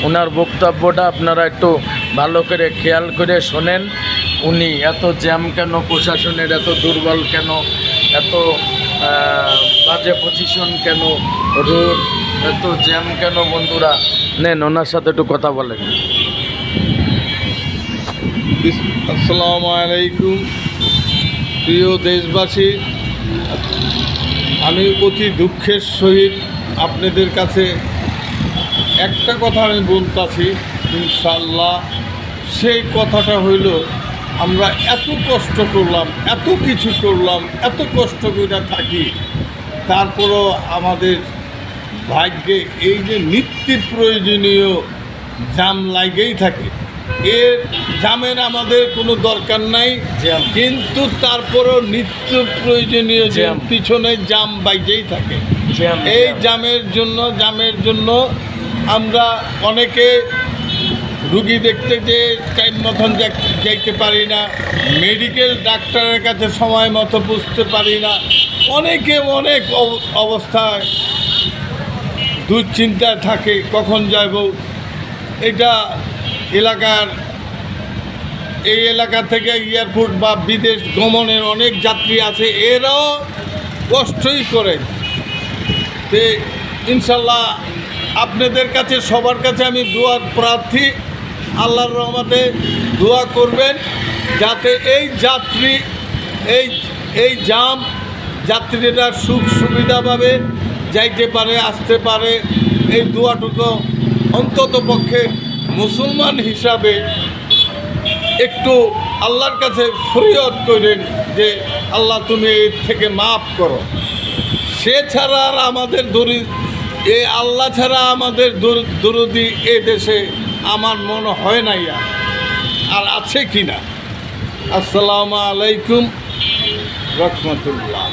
ওনার বক্তব্যটা আপনারা একটু ভালো করে খেয়াল করে শোনেন। উনি এত জ্যাম কেন, প্রশাসনের এত দুর্বল কেন, এত বাজে পজিশন কেন, রোড এত জ্যাম কেন, বন্ধুরা নেন ওনার সাথে একটু কথা বলেন। আসসালামু আলাইকুম প্রিয় দেশবাসী, আমি অতি দুঃখের সহিত আপনাদের কাছে একটা কথা আমি বলতেছি, ইনশাল্লাহ সেই কথাটা হইল, আমরা এত কষ্ট করলাম, এত কিছু করলাম, এত কষ্ট করে থাকি, তারপরও আমাদের ভাগ্যে এই যে নিত্য প্রয়োজনীয় জাম লাগেই থাকে। এর জামের আমাদের কোনো দরকার নাই, কিন্তু তারপরও নিত্য প্রয়োজনীয় পিছনে জাম বাইজেই থাকে। এই জামের জন্য আমরা অনেকে রুগী দেখতে যে টাইম মতন যাইতে পারি না, মেডিকেল ডাক্তারের কাছে সময় মতো বুঝতে পারি না, অনেকে অনেক অবস্থায় দুশ্চিন্তায় থাকে কখন যাব। এটা এই এলাকা থেকে এয়ারপোর্ট বা বিদেশ গমনের অনেক যাত্রী আছে, এরাও কষ্টই করে। তো ইনশাল্লাহ আপনাদের কাছে, সবার কাছে আমি দোয়ার প্রার্থী, আল্লাহর রহমতে দোয়া করবেন যাতে এই জাম যাত্রীরা সুখ সুবিধাভাবে যাইতে পারে, আসতে পারে। এই দোয়াটুকু অন্তত পক্ষে মুসলমান হিসাবে একটু আল্লাহর কাছে ফরিয়াদ করেন যে আল্লাহ তুমি এর থেকে মাফ করো। সে ছাড়া আর আমাদের এই আল্লাহ ছাড়া আমাদের দরদি এ দেশে আমার মনে হয় নাই আর আছে কি না। আসসালামু আলাইকুম রহমতুল্লাহ।